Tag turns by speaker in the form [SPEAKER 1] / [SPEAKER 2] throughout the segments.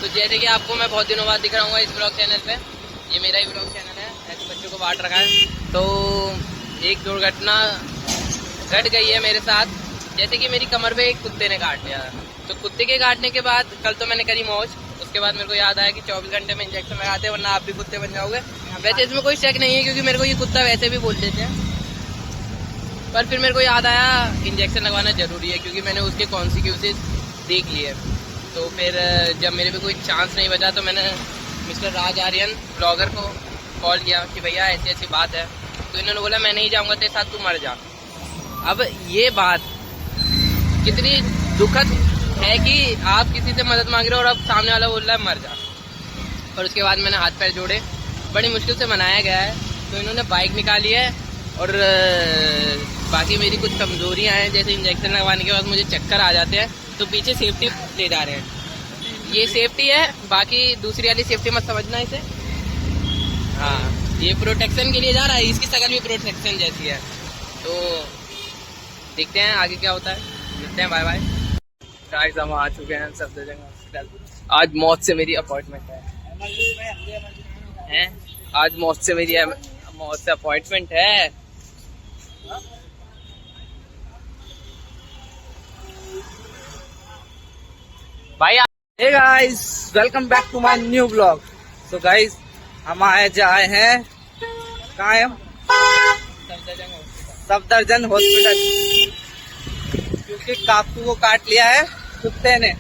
[SPEAKER 1] तो जैसे कि आपको मैं बहुत दिनों बाद दिख रहा हूँ इस ब्लॉग चैनल पे, ये मेरा ही ब्लॉग चैनल है, ऐसे बच्चों को बांट रखा है। तो एक दुर्घटना घट गई है मेरे साथ, जैसे कि मेरी कमर पे एक कुत्ते ने काट लिया। तो कुत्ते के काटने के बाद कल तो मैंने करी मौज, उसके बाद मेरे को याद आया कि 24 घंटे में इंजेक्शन लगाते हैं वरना आप भी कुत्ते बन जाओगे। वैसे इसमें कोई शक नहीं है क्योंकि मेरे को ये कुत्ता वैसे भी बोल देते हैं, पर फिर मेरे को याद आया इंजेक्शन लगवाना ज़रूरी है क्योंकि मैंने उसके कॉन्सिक्वेंसेस देख लिए। तो फिर जब मेरे पे कोई चांस नहीं बचा तो मैंने मिस्टर राज आर्यन ब्लॉगर को कॉल किया कि भैया ऐसी ऐसी बात है। तो इन्होंने बोला मैं नहीं जाऊँगा तेरे साथ, तू मर जा। अब ये बात कितनी दुखद है कि आप किसी से मदद मांग रहे हो और अब सामने वाला बोल रहा है मर जा। और उसके बाद मैंने हाथ पैर जोड़े, बड़ी मुश्किल से मनाया गया है। तो इन्होंने बाइक निकाली है और बाकी मेरी कुछ कमजोरियां हैं, जैसे इंजेक्शन लगवाने के बाद मुझे चक्कर आ जाते हैं, तो पीछे सेफ्टी ले जा रहे हैं। ये सेफ्टी है, बाकी दूसरी वाली सेफ्टी मत समझना इसे। हाँ, ये प्रोटेक्शन के लिए जा रहा है, इसकी शकल भी प्रोटेक्शन जैसी है। तो देखते हैं आगे क्या होता है, मिलते हैं, बाय बाय। गाइस हम आ चुके हैं सफदरजंग हॉस्पिटल। आज मौत से मेरी अपॉइंटमेंट है, आज मौत से मेरी अपॉइंटमेंट है। भाई
[SPEAKER 2] hey guys, welcome back to my new blog. So guys, हम आए हैं, कहाँ है हम? सफदरजंग हॉस्पिटल, क्योंकि काकू को काट लिया है कुत्ते ने।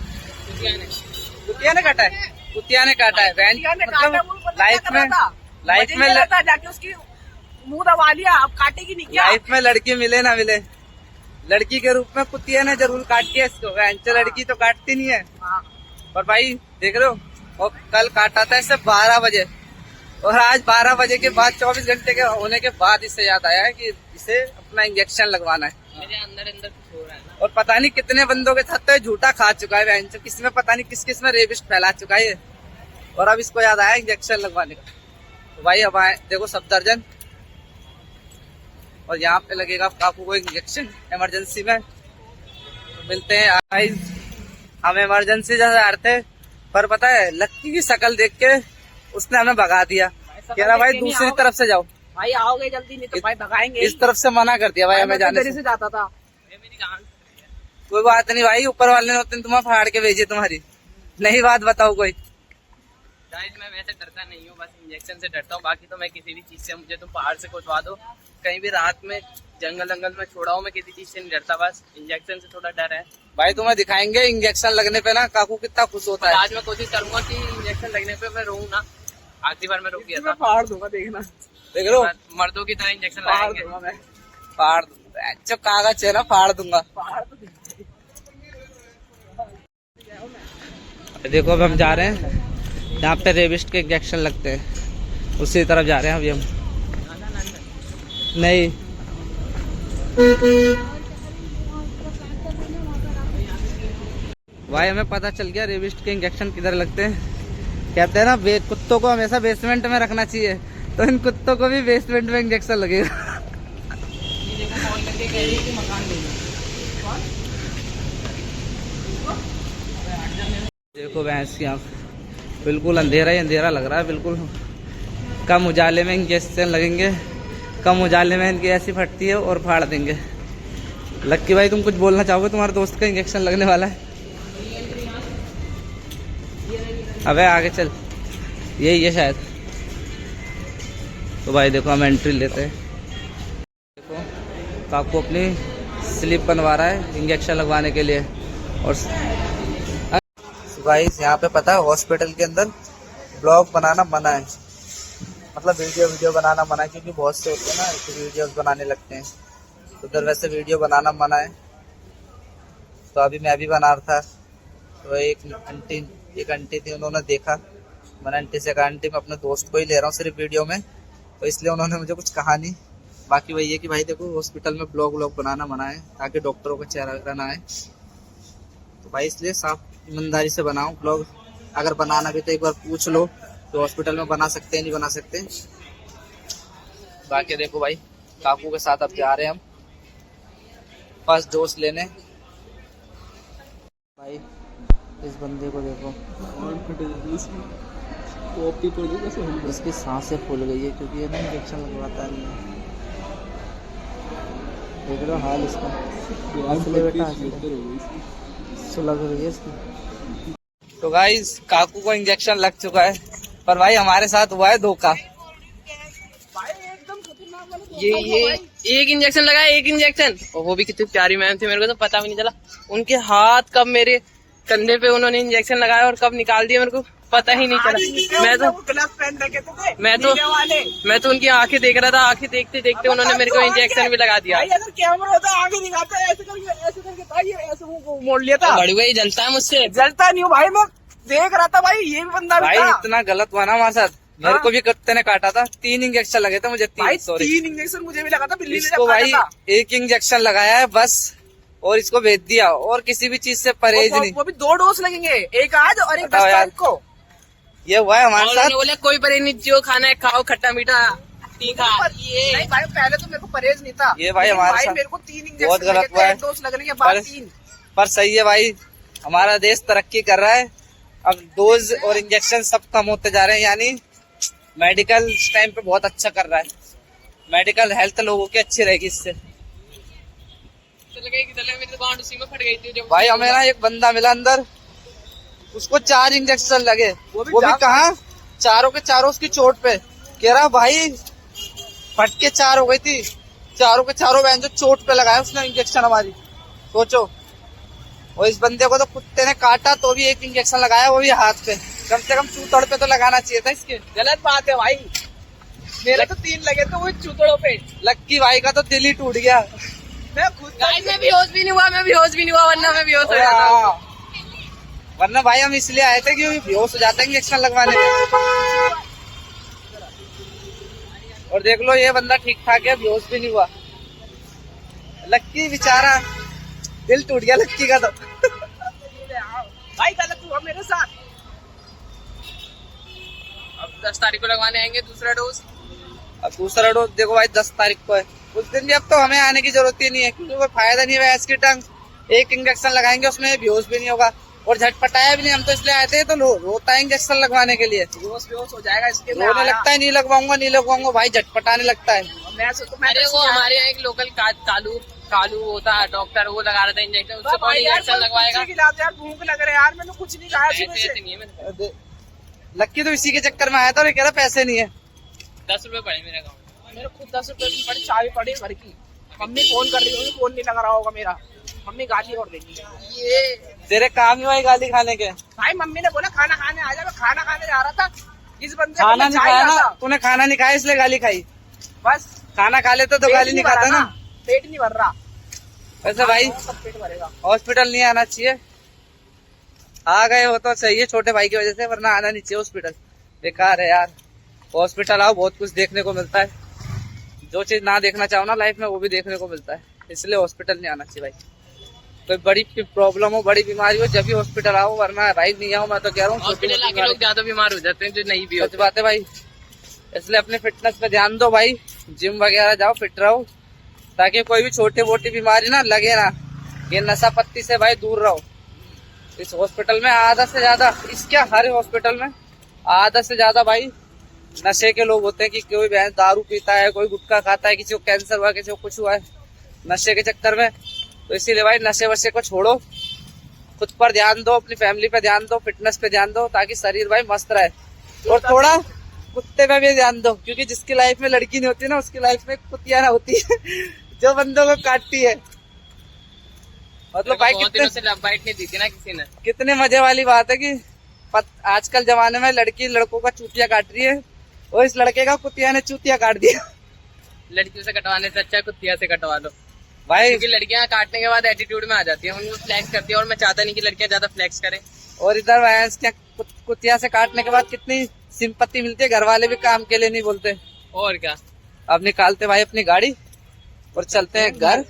[SPEAKER 2] कुतिया ने काटा है, कुतिया ने काटा है। मतलब लाइफ में
[SPEAKER 3] जाके उसकी मुंह दबा लिया, अब काटेगी नहीं क्या?
[SPEAKER 2] लाइफ में लड़की मिले ना मिले, लड़की के रूप में कुतिया ने जरूर काट दिया इसको। लड़की तो काटती नहीं है। और भाई देख रहे हो, और कल काटा था इसे 12 बजे, और आज 12 बजे के बाद 24 घंटे के होने के बाद इसे याद आया है कि इसे अपना इंजेक्शन लगवाना है।
[SPEAKER 1] मेरे अंदर कुछ हो रहा है ना।
[SPEAKER 2] और पता नहीं कितने बंदों के साथ तो झूठा खा चुका है, किसमें पता नहीं किस में रेबिस्ट फैला चुका है, और अब इसको याद आया इंजेक्शन लगवाने का। तो भाई अब आए देखो सफदरजंग, और यहाँ पे लगेगा काकू को इंजेक्शन इमरजेंसी में। तो मिलते हैं। गाइस हम इमरजेंसी जैसे आ रहे थे, पर पता है लक्की की शक्ल देख के उसने हमें भगा दिया, कह रहा भाई दूसरी तरफ से जाओ।
[SPEAKER 3] भाई आओगे जल्दी, नहीं तो भाई भगाएंगे।
[SPEAKER 2] इस तरफ से मना कर दिया भाई हमें जाने से।
[SPEAKER 3] जाता था।
[SPEAKER 2] कोई बात नहीं भाई, ऊपर वाले ने उतने तुम्हें फाड़ के भेजी तुम्हारी। नहीं बात बताओ कोई।
[SPEAKER 1] गाइस मैं वैसे डरता नहीं हूँ, बस इंजेक्शन से डरता हूँ। बाकी तो मैं किसी भी चीज से, मुझे तुम पहाड़ से कुचवा दो, कहीं भी रात में जंगल में छोड़ाओ, मैं किसी चीज से नहीं डरता, बस इंजेक्शन से थोड़ा डर है।
[SPEAKER 2] भाई तुम्हें दिखाएंगे इंजेक्शन लगने पे ना काकू कितना खुश होता है।
[SPEAKER 1] आज मैं कोशिश करूंगा कि इंजेक्शन लगने पे मैं रोऊं ना। आखिरी बार मैं रुक गया था।
[SPEAKER 3] फाड़ दूंगा, देखना।
[SPEAKER 2] देख लो
[SPEAKER 1] मर्दों की तरह इंजेक्शन लगाएंगे।
[SPEAKER 2] फाड़ दूंगा, जो कागज है ना फाड़ दूंगा। देखो अब हम जा रहे हैं जहाँ पे रेबिस्ट के इंजेक्शन लगते हैं, उसी तरफ जा रहे हैं अभी हम। नहीं भाई हमें पता चल गया रेबिस्ट के इंजेक्शन किधर लगते हैं। कहते हैं ना कुत्तों को हमेशा बेसमेंट में रखना चाहिए, तो इन कुत्तों को भी बेसमेंट में इंजेक्शन लगेगा। देखो भैंस की आँख, बिल्कुल अंधेरा ही अंधेरा लग रहा है, बिल्कुल कम उजाले में इंजेक्शन लगेंगे, कम उजाले में इनकी ऐसी फटती है और फाड़ देंगे। लक्की भाई तुम कुछ बोलना चाहोगे, तुम्हारे दोस्त का इंजेक्शन लगने वाला है। अबे आगे चल, यही है शायद। तो भाई देखो हम एंट्री लेते हैं। देखो काकू अपनी स्लिप बनवा रहा है इंजेक्शन लगवाने के लिए। और गाइस यहाँ पे पता है हॉस्पिटल के अंदर ब्लॉग बनाना मना है, मतलब वीडियो बनाना मना है, क्योंकि बहुत से होते हैं ना तो वीडियोस बनाने लगते हैं। तो उधर वैसे वीडियो बनाना मना है। तो अभी मैं भी बना रहा था, तो एक आंटी थी, उन्होंने देखा। मैंने आंटी से कहा आंटी मैं अपने दोस्त को ही ले रहा हूँ सिर्फ वीडियो में, तो इसलिए उन्होंने मुझे कुछ कहा नहीं। बाकी वही है कि भाई देखो हॉस्पिटल में ब्लॉग बनाना मना है, ताकि डॉक्टरों का चेहरा ना आए। तो भाई इसलिए साफ ईमानदारी से बनाओ ब्लॉग। अगर बनाना भी तो एक बार पूछ लो, तो हॉस्पिटल में बना सकते हैं नहीं बना सकते। बाकी देखो भाई काकू के साथ अब जा रहे हैं हम फर्स्ट डोज लेने। भाई इस बंदे को देखो,
[SPEAKER 4] और
[SPEAKER 2] इसकी सांसें फूल गई है क्योंकि ये ना इंजेक्शन लगवाता नहीं है। देख लो हाल इसका, इसलिए बेटा सुलग रही है इसकी। तो गाइस काकू को इंजेक्शन लग चुका है, पर भाई हमारे साथ हुआ है धोखा।
[SPEAKER 3] भाई एकदम खतरनाक वाला
[SPEAKER 1] ये एक इंजेक्शन लगा, एक इंजेक्शन, और वो भी कितनी प्यारी मैम थी, मेरे को तो पता भी नहीं चला। उनके हाथ कब मेरे कंधे पे उन्होंने इंजेक्शन लगाया और कब निकाल दिया मेरे को पता ही नहीं चला।
[SPEAKER 3] ग्लव्स पहन रखे थे
[SPEAKER 1] मैं तो उनकी आंखें देख रहा था, आंखें देखते देखते उन्होंने मेरे को इंजेक्शन भी लगा दिया।
[SPEAKER 3] भाई अगर कैमरा होता आगे दिखाता ऐसे करके भाई ऐसे मुंह को मोड़ लिया था।
[SPEAKER 1] बड़ुआ ही जलता है मुझसे।
[SPEAKER 3] जलता नहीं हूँ भाई, मैं देख रहा था भाई, ये भी बंदा भी
[SPEAKER 2] भाई
[SPEAKER 3] था।
[SPEAKER 2] इतना गलत हुआ ना हमारे साथ, मेरे को भी कुत्ते ने काटा था, 3 इंजेक्शन लगे थे मुझे,
[SPEAKER 3] भाई
[SPEAKER 2] 3
[SPEAKER 3] 3 इंजेक्शन मुझे भी लगा था, बिल्ली ने
[SPEAKER 2] इसको
[SPEAKER 3] जब
[SPEAKER 2] भाई
[SPEAKER 3] काटा था।
[SPEAKER 2] 1 इंजेक्शन लगाया है बस, और इसको भेज दिया, और किसी भी चीज से परहेज नहीं।
[SPEAKER 3] वो भी 2 डोज लगेंगे, एक आज और एक 10
[SPEAKER 2] बताओ यार।
[SPEAKER 3] तारीख को।
[SPEAKER 2] ये हुआ है
[SPEAKER 1] और
[SPEAKER 2] हमारे
[SPEAKER 1] उन्होंने
[SPEAKER 2] साथ।
[SPEAKER 1] बोला कोई परहेज नहीं, जो खाना है खाओ, खट्टा मीठा तीखा। ये
[SPEAKER 3] नहीं भाई पहले तो मेरे को परहेज नहीं था,
[SPEAKER 2] ये भाई
[SPEAKER 3] लेकिन
[SPEAKER 2] हमारे साथ
[SPEAKER 3] मेरे को 3
[SPEAKER 2] बहुत
[SPEAKER 3] इंजेक्शन
[SPEAKER 2] गलत
[SPEAKER 3] लगे
[SPEAKER 2] हुआ
[SPEAKER 3] थे,
[SPEAKER 2] है।
[SPEAKER 3] 1 डोज लगने के बाद 3।
[SPEAKER 2] पर सही है भाई, हमारा देश तरक्की कर रहा है, अब डोज और इंजेक्शन सब कम होते जा रहे हैं, यानी मेडिकल इस टाइम पे बहुत अच्छा कर रहा है, मेडिकल हेल्थ लोगों की अच्छी रहेगी इससे।
[SPEAKER 1] मेरी तो गांड उसी में फट गई थी जब
[SPEAKER 2] भाई हमें ना एक बंदा मिला अंदर, उसको 4 इंजेक्शन लगे, वो भी कहाँ, चारों के चारों उसकी चोट पे। कह रहा भाई फट के 4 हो गई थी, चारों के चारों बहन जो चोट पे लगाया उसने इंजेक्शन हमारी, सोचो। और इस बंदे को तो कुत्ते ने काटा तो भी 1 इंजेक्शन लगाया, वो भी हाथ पे, कम से कम चूतड़ पे तो लगाना चाहिए था इसके।
[SPEAKER 3] गलत बात है भाई, मेरे तो 3 लगे थे वो चूतड़ों पे।
[SPEAKER 2] लक्की भाई का तो दिल ही टूट गया।
[SPEAKER 3] मैं खुद
[SPEAKER 1] गाइस मैं बेहोश भी नहीं हुआ, वरना मैं बेहोश हो जाता।
[SPEAKER 2] हाँ। वरना भाई हम इसलिए आए थे कि बेहोश हो जाता है इंजेक्शन लगवाने में। और देख लो ये बंदा ठीक ठाक है, बेहोश भी नहीं हुआ। लक्की बेचारा दिल टूट गया लक्की का तो।
[SPEAKER 3] भाई गलत हुआ मेरे साथ।
[SPEAKER 1] अब 10 तारीख को लगवाने आएंगे दूसरा डोज।
[SPEAKER 2] अब दूसरा डोज देखो भाई 10 तारीख को है, उस दिन भी अब तो हमें आने की जरूरत ही नहीं है, क्योंकि कोई फायदा नहीं है इसकी टंग। 1 इंजेक्शन लगाएंगे उसमें बेहोश भी नहीं होगा और झटपटाया भी नहीं, हम तो इसलिए आए थे तो रोता है इंजेक्शन लगवाने के लिए,
[SPEAKER 3] बेहोश हो जाएगा इसके।
[SPEAKER 2] रोने लगता है, नहीं लगवाऊंगा भाई, झटपटाने लगता है।
[SPEAKER 1] अरे वो हमारे यहाँ एक लोकल कालू होता है डॉक्टर, वो लगा रहा था इंजेक्शन, उससे कौन इंजेक्शन लगवाएगा।
[SPEAKER 3] यार भूख लग रहा है यार, मैंने कुछ नहीं खाया सुबह से।
[SPEAKER 1] ऐसे नहीं है मेरे
[SPEAKER 2] लक्की तो इसी के चक्कर में आया था और ये कह रहा पैसे नहीं है।
[SPEAKER 1] 10 रुपए पड़े मेरे अकाउंट में।
[SPEAKER 3] मेरे खुद 10 रुपए की पड़ी, चाय पड़ी घर की। मम्मी फोन कर रही होगी, फोन नहीं लग रहा होगा मेरा, मम्मी गाली और देगी।
[SPEAKER 1] ये
[SPEAKER 2] तेरे काम ही वही गाली खाने के।
[SPEAKER 3] भाई मम्मी ने बोला खाना खाने आ जा, मैं खाना खाने जा रहा था, इस बंदे को
[SPEAKER 2] खाना
[SPEAKER 3] मैं
[SPEAKER 2] नहीं
[SPEAKER 3] चाय
[SPEAKER 2] खाया
[SPEAKER 3] रहा
[SPEAKER 2] ना
[SPEAKER 3] था।
[SPEAKER 2] तूने, खाना नहीं खाया इसलिए गाली खाई।
[SPEAKER 3] बस
[SPEAKER 2] खाना खा लेते तो गाली नहीं
[SPEAKER 3] भरा
[SPEAKER 2] खाता ना।
[SPEAKER 3] पेट नहीं भर रहा।
[SPEAKER 2] वैसे भाई
[SPEAKER 3] सब पेट भरेगा।
[SPEAKER 2] हॉस्पिटल नहीं आना चाहिए, आ गए हो तो सही है छोटे भाई की वजह से, वरना आना नहीं चाहिए हॉस्पिटल, बेकार है यार। हॉस्पिटल आओ, बहुत कुछ देखने को मिलता है, जो चीज ना देखना चाहो ना लाइफ में वो भी देखने को मिलता है, इसलिए हॉस्पिटल नहीं आना चाहिए भाई। कोई बड़ी प्रॉब्लम हो, बड़ी बीमारी हो, जब भी हॉस्पिटल आओ, वरना भाई नहीं आओ। मैं तो कह रहा हूँ
[SPEAKER 1] हॉस्पिटल आके लोग ज्यादा बीमार हो जाते हैं जो नहीं भी
[SPEAKER 2] सच
[SPEAKER 1] होते।
[SPEAKER 2] बात है भाई, इसलिए अपने फिटनेस पे ध्यान दो भाई, जिम वगैरह जाओ, फिट रहो, ताकि कोई भी छोटी मोटी बीमारी ना लगे ना। ये नशा पत्ती से भाई दूर रहो। इस हॉस्पिटल में आधा से ज्यादा, इसके हर हॉस्पिटल में आधा से ज्यादा भाई नशे के लोग होते हैं, कि कोई भैंस दारू पीता है, कोई गुटखा खाता है, किसी को कैंसर हुआ, किसी को कुछ हुआ है नशे के चक्कर में। तो इसीलिए भाई नशे वशे को छोड़ो, खुद पर ध्यान दो, अपनी फैमिली पे ध्यान दो, फिटनेस पे ध्यान दो, ताकि शरीर भाई मस्त रहे। और थोड़ा कुत्ते पे भी ध्यान दो, क्योंकि जिसकी लाइफ में लड़की नहीं होती ना, उसकी लाइफ में कुतिया ना होती है जो बंदों को काटती है। मतलब भाई
[SPEAKER 1] बहुत दिनों से लव बाइट नहीं दी थी ना किसी ने।
[SPEAKER 2] कितने मजे वाली बात है कि आजकल जमाने में लड़की लड़कों का चूतिया काट रही है, और इस लड़के का कुतिया ने चूतिया काट दिया।
[SPEAKER 1] लड़कियों से कटवाने से अच्छा कुतिया से कटवा लो
[SPEAKER 2] भाई।
[SPEAKER 1] क्योंकि लड़कियां काटने के बाद एटीट्यूड में आ जाती हैं, उनको फ्लैक्स करती है, और मैं चाहता नहीं कि लड़कियां ज्यादा फ्लैक्स करें।
[SPEAKER 2] और इधर भैंस क्या कुतिया से काटने के बाद कितनी सिंपत्ति मिलती है, घर वाले भी काम के लिए नहीं बोलते।
[SPEAKER 1] और क्या।
[SPEAKER 2] अब निकालते भाई अपनी गाड़ी और चलते हैं घर।